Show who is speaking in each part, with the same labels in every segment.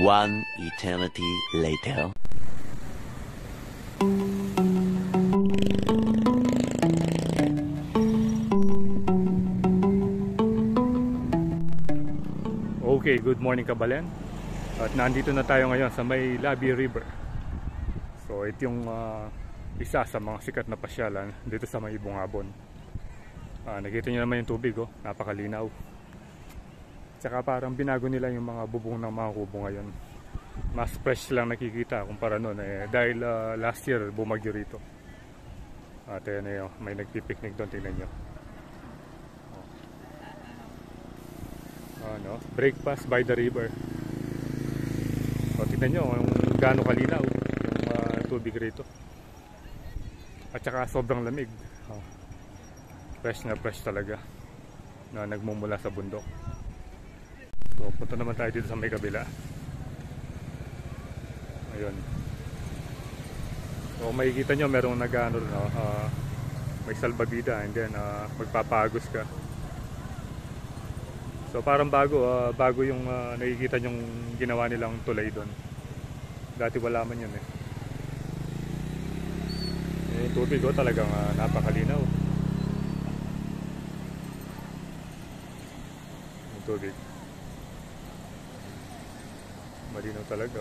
Speaker 1: One eternity later.
Speaker 2: Okay, good morning Kabalen. At nandito na tayo ngayon sa may Labi River. So ito yung isa sa mga sikat na pasyalan dito sa may Bungabon. Nakita nyo naman yung tubig, oh, napakalinaw. Tsaka parang binago nila yung mga bubong ng mga kubo ngayon. Mas fresh lang nakikita kumpara noon, dahil last year bumagyo rito. At ayan, may nagpipiknik doon, tingnan nyo. Breakfast by the river. So tingnan nyo kung gaano kalinaw yung tubig rito. At saka sobrang lamig. Fresh na fresh talaga na nagmumula sa bundok. So punta naman tayo dito sa may kabila. Ayun. So makikita nyo merong nag-ano, may salbabida and then magpapagos ka. So parang bago yung nakikita yung ginawa nilang tulay doon. Dati wala man yun eh. Yung tubig talagang napakalinaw. Yung tubig. Malinaw talaga.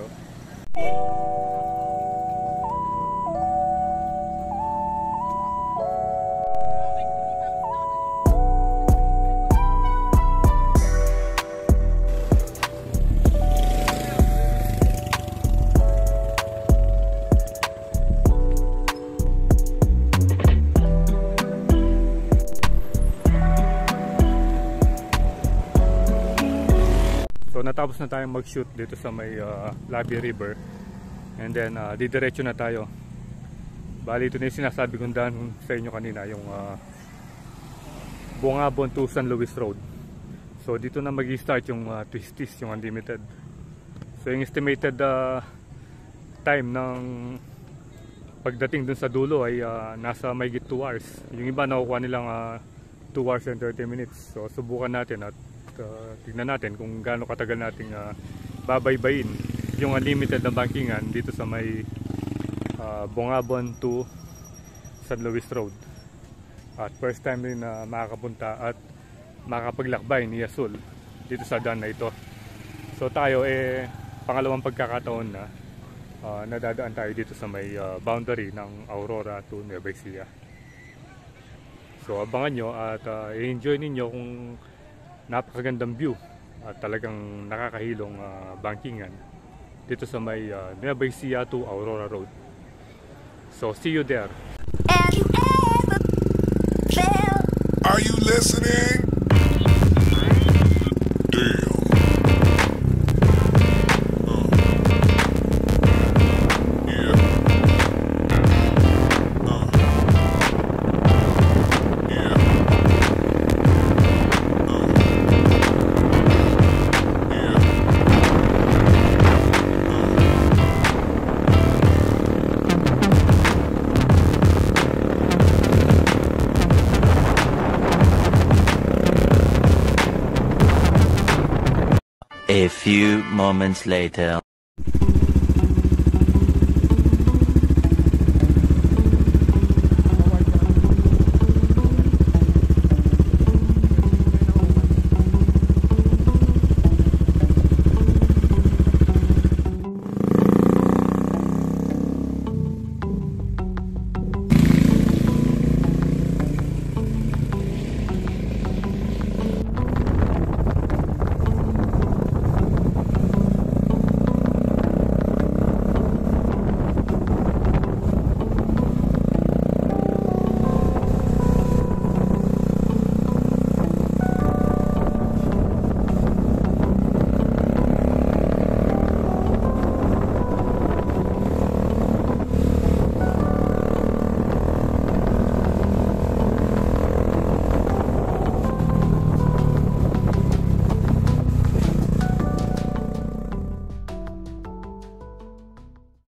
Speaker 2: Natapos na tayong mag-shoot dito sa may Labi River, and then didiretso na tayo. Bali ito na yung sinasabi kong daan sa inyo kanina, yung Bungabon to San Luis Road. So dito na mag-start yung twisties, yung unlimited. So yung estimated time ng pagdating dun sa dulo ay nasa mayigit 2 hours. Yung iba nakukuha nilang 2 hours and 30 minutes. So subukan natin at tignan natin kung gaano katagal nating babaybayin yung unlimited na bankingan dito sa may Bungabon to San Luis Road. At first time rin na makakapunta at makapaglakbay ni Yasul dito sa daan na ito. So tayo pangalawang pagkakataon na nadadaan tayo dito sa may boundary ng Aurora to Nueva Ecija. So abangan nyo at i-enjoy ninyo kung napakagandang view at talagang nakakahilong bankingan dito sa may Nueva Ecija to Aurora Road. So see you there.
Speaker 3: Are you listening? Damn.
Speaker 1: A few moments later.